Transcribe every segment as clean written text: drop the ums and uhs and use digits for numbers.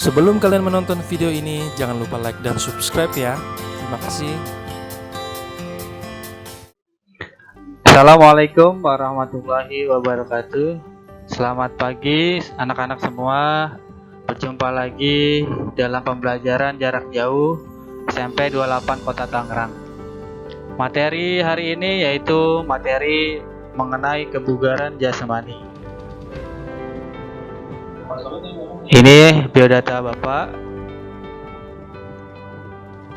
Sebelum kalian menonton video ini, jangan lupa like dan subscribe ya. Terima kasih. Assalamualaikum warahmatullahi wabarakatuh. Selamat pagi anak-anak semua. Berjumpa lagi dalam pembelajaran jarak jauh SMP 28 Kota Tangerang. Materi hari ini yaitu materi mengenai kebugaran jasmani. Ini biodata Bapak.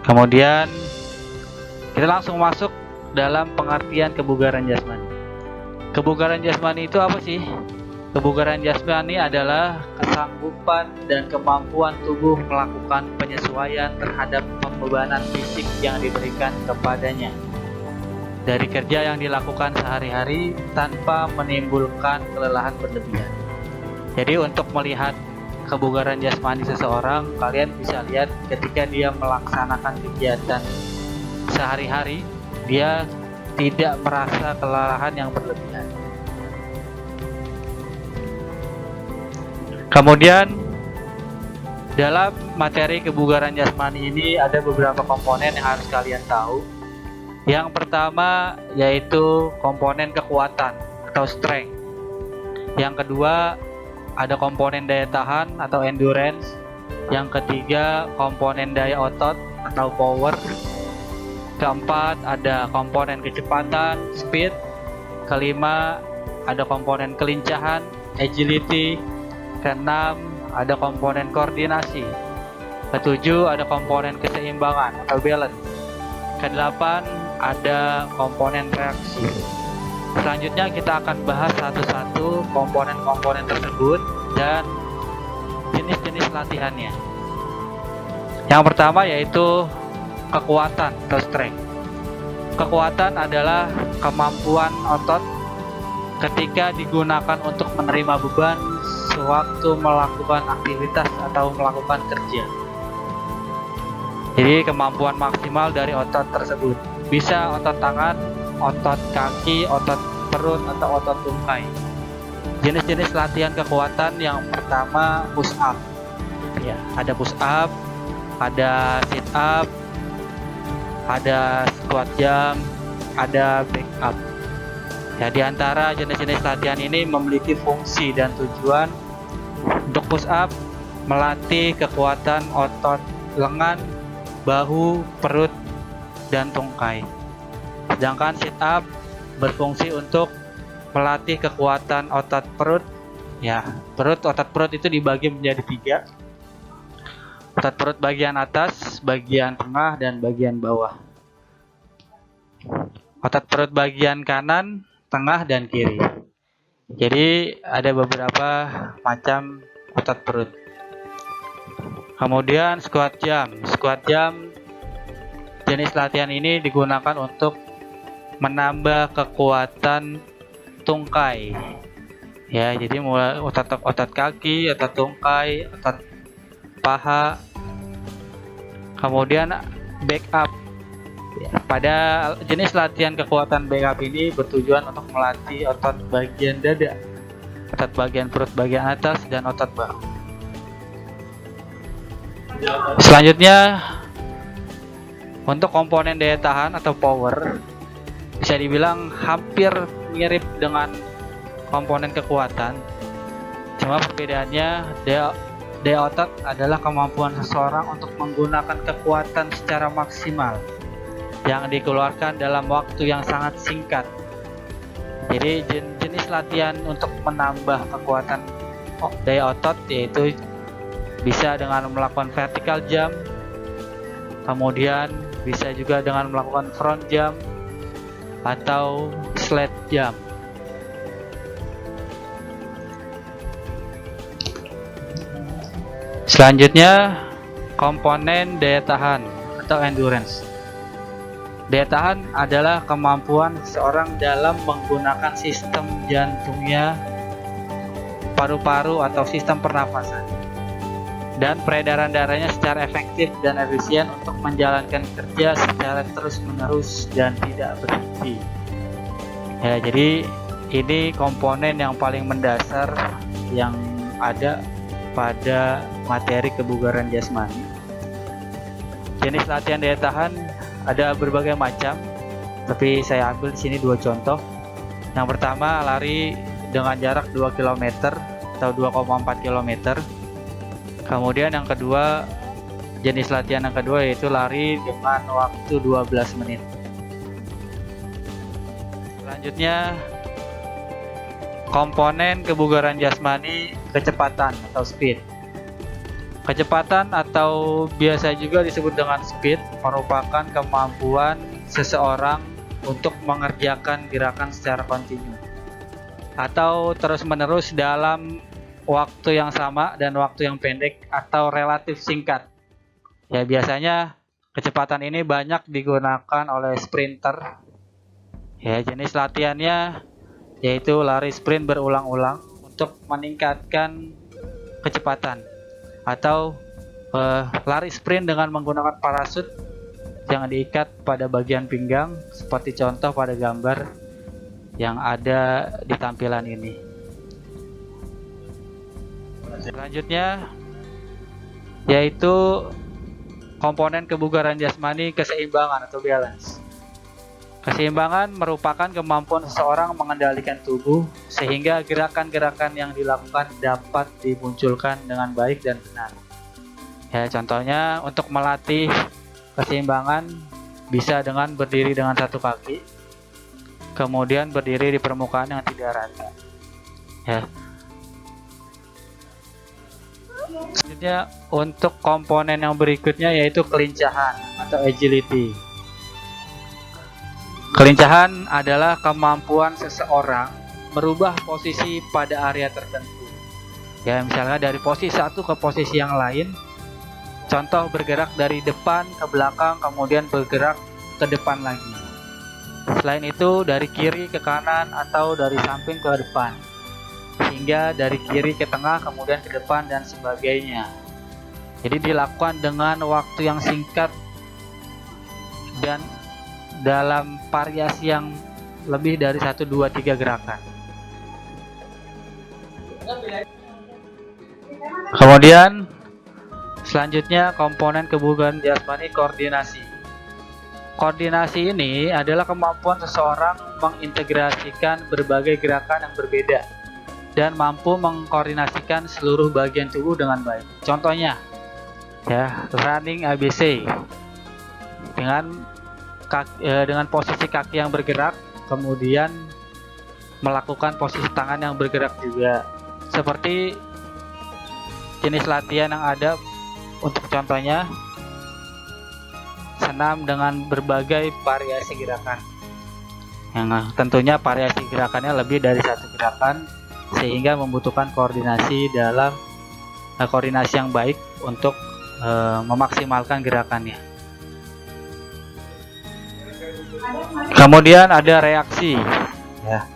Kemudian kita langsung masuk dalam pengertian kebugaran jasmani. Kebugaran jasmani itu apa sih? Kebugaran jasmani adalah kesanggupan dan kemampuan tubuh melakukan penyesuaian terhadap pembebanan fisik yang diberikan kepadanya dari kerja yang dilakukan sehari-hari tanpa menimbulkan kelelahan berlebihan. Jadi untuk melihat kebugaran jasmani seseorang, kalian bisa lihat ketika dia melaksanakan kegiatan sehari-hari, dia tidak merasa kelelahan yang berlebihan. Kemudian dalam materi kebugaran jasmani ini ada beberapa komponen yang harus kalian tahu. Yang pertama yaitu komponen kekuatan atau strength. Yang kedua ada komponen daya tahan atau endurance. Yang ketiga komponen daya otot atau power. Keempat ada komponen kecepatan, speed. Kelima ada komponen kelincahan, agility. Keenam ada komponen koordinasi. Ketujuh ada komponen keseimbangan atau balance. Kedelapan ada komponen reaksi. Selanjutnya kita akan bahas satu-satu komponen-komponen tersebut dan jenis-jenis latihannya. Yang pertama yaitu kekuatan atau strength. Kekuatan adalah kemampuan otot ketika digunakan untuk menerima beban sewaktu melakukan aktivitas atau melakukan kerja. Jadi kemampuan maksimal dari otot tersebut bisa otot tangan, otot kaki, otot perut, atau otot tungkai. Jenis-jenis latihan kekuatan yang pertama push up. Ya, ada push up, ada sit up, ada squat jump, ada back up. Ya, di antara jenis-jenis latihan ini memiliki fungsi dan tujuan. Untuk push up melatih kekuatan otot lengan, bahu, perut, dan tungkai. Sedangkan sit up berfungsi untuk melatih kekuatan otot perut. Ya, otot perut itu dibagi menjadi 3. Otot perut bagian atas, bagian tengah, dan bagian bawah. Otot perut bagian kanan, tengah, dan kiri. Jadi ada beberapa macam otot perut. Kemudian squat jump. Squat jump jenis latihan ini digunakan untuk menambah kekuatan tungkai. Ya, jadi mulai otot kaki, otot tungkai, otot paha. Kemudian back up. Pada jenis latihan kekuatan back up ini bertujuan untuk melatih otot bagian dada, otot bagian perut bagian atas, dan otot bahu. Selanjutnya untuk komponen daya tahan atau power, bisa dibilang hampir mirip dengan komponen kekuatan. Cuma perbedaannya daya otot adalah kemampuan seseorang untuk menggunakan kekuatan secara maksimal yang dikeluarkan dalam waktu yang sangat singkat. Jadi jenis latihan untuk menambah kekuatan daya otot yaitu bisa dengan melakukan vertical jump, kemudian bisa juga dengan melakukan front jump atau sled jump. Selanjutnya komponen daya tahan atau endurance. Daya tahan adalah kemampuan seseorang dalam menggunakan sistem jantungnya, paru-paru atau sistem pernafasan, dan peredaran darahnya secara efektif dan efisien untuk menjalankan kerja secara terus-menerus dan tidak berhenti. Ya, jadi ini komponen yang paling mendasar yang ada pada materi kebugaran jasmani. Jenis latihan daya tahan ada berbagai macam, tapi saya ambil di sini 2 contoh. Yang pertama, lari dengan jarak 2 km atau 2,4 km. Kemudian yang kedua, jenis latihan yang kedua yaitu lari dengan waktu 12 menit. Selanjutnya, komponen kebugaran jasmani kecepatan atau speed. Kecepatan atau biasa juga disebut dengan speed merupakan kemampuan seseorang untuk mengerjakan gerakan secara kontinu atau terus-menerus dalam waktu yang sama dan waktu yang pendek atau relatif singkat. Ya, biasanya kecepatan ini banyak digunakan oleh sprinter. Ya, jenis latihannya yaitu lari sprint berulang-ulang untuk meningkatkan kecepatan, atau lari sprint dengan menggunakan parasut yang diikat pada bagian pinggang seperti contoh pada gambar yang ada di tampilan ini. Selanjutnya yaitu komponen kebugaran jasmani keseimbangan atau balance. Keseimbangan merupakan kemampuan seseorang mengendalikan tubuh sehingga gerakan-gerakan yang dilakukan dapat dimunculkan dengan baik dan benar. Ya, contohnya untuk melatih keseimbangan bisa dengan berdiri dengan satu kaki, kemudian berdiri di permukaan yang tidak rata. Ya. Selanjutnya untuk komponen yang berikutnya yaitu kelincahan atau agility. Kelincahan adalah kemampuan seseorang merubah posisi pada area tertentu. Ya, misalnya dari posisi satu ke posisi yang lain. Contoh bergerak dari depan ke belakang, kemudian bergerak ke depan lagi. Selain itu dari kiri ke kanan atau dari samping ke depan. Hingga dari kiri ke tengah, kemudian ke depan dan sebagainya. Jadi dilakukan dengan waktu yang singkat dan dalam variasi yang lebih dari 1, 2, 3 gerakan. Kemudian selanjutnya komponen kebugaran jasmani koordinasi. Koordinasi ini adalah kemampuan seseorang mengintegrasikan berbagai gerakan yang berbeda dan mampu mengkoordinasikan seluruh bagian tubuh dengan baik. Contohnya, ya, running ABC dengan posisi kaki yang bergerak, kemudian melakukan posisi tangan yang bergerak juga. Seperti jenis latihan yang ada untuk contohnya senam dengan berbagai variasi gerakan. Yang tentunya variasi gerakannya lebih dari satu gerakan sehingga membutuhkan koordinasi yang baik untuk memaksimalkan gerakannya. Kemudian ada reaksi. Ya.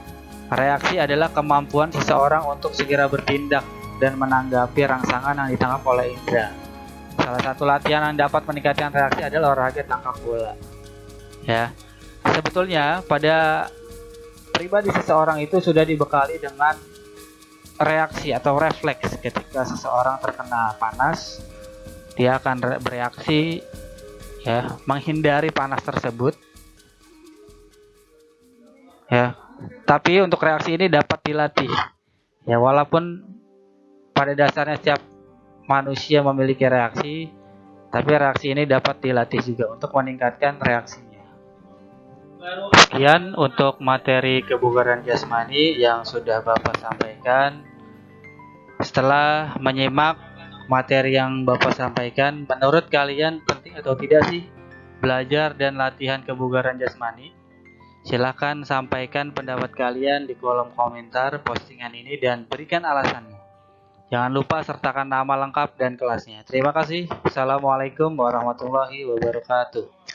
Reaksi adalah kemampuan seseorang untuk segera bertindak dan menanggapi rangsangan yang ditangkap oleh indera. Salah satu latihan yang dapat meningkatkan reaksi adalah olahraga tangkap bola. Ya. Sebetulnya pada pribadi seseorang itu sudah dibekali dengan reaksi atau refleks. Ketika seseorang terkena panas, dia akan bereaksi, ya, menghindari panas tersebut. Ya, tapi untuk reaksi ini dapat dilatih. Ya, walaupun pada dasarnya setiap manusia memiliki reaksi, tapi reaksi ini dapat dilatih juga untuk meningkatkan reaksinya. Sekian untuk materi kebugaran jasmani yang sudah Bapak sampaikan. Setelah menyimak materi yang Bapak sampaikan, menurut kalian penting atau tidak sih belajar dan latihan kebugaran jasmani? Silahkan sampaikan pendapat kalian di kolom komentar postingan ini dan berikan alasannya. Jangan lupa sertakan nama lengkap dan kelasnya. Terima kasih. Assalamualaikum warahmatullahi wabarakatuh.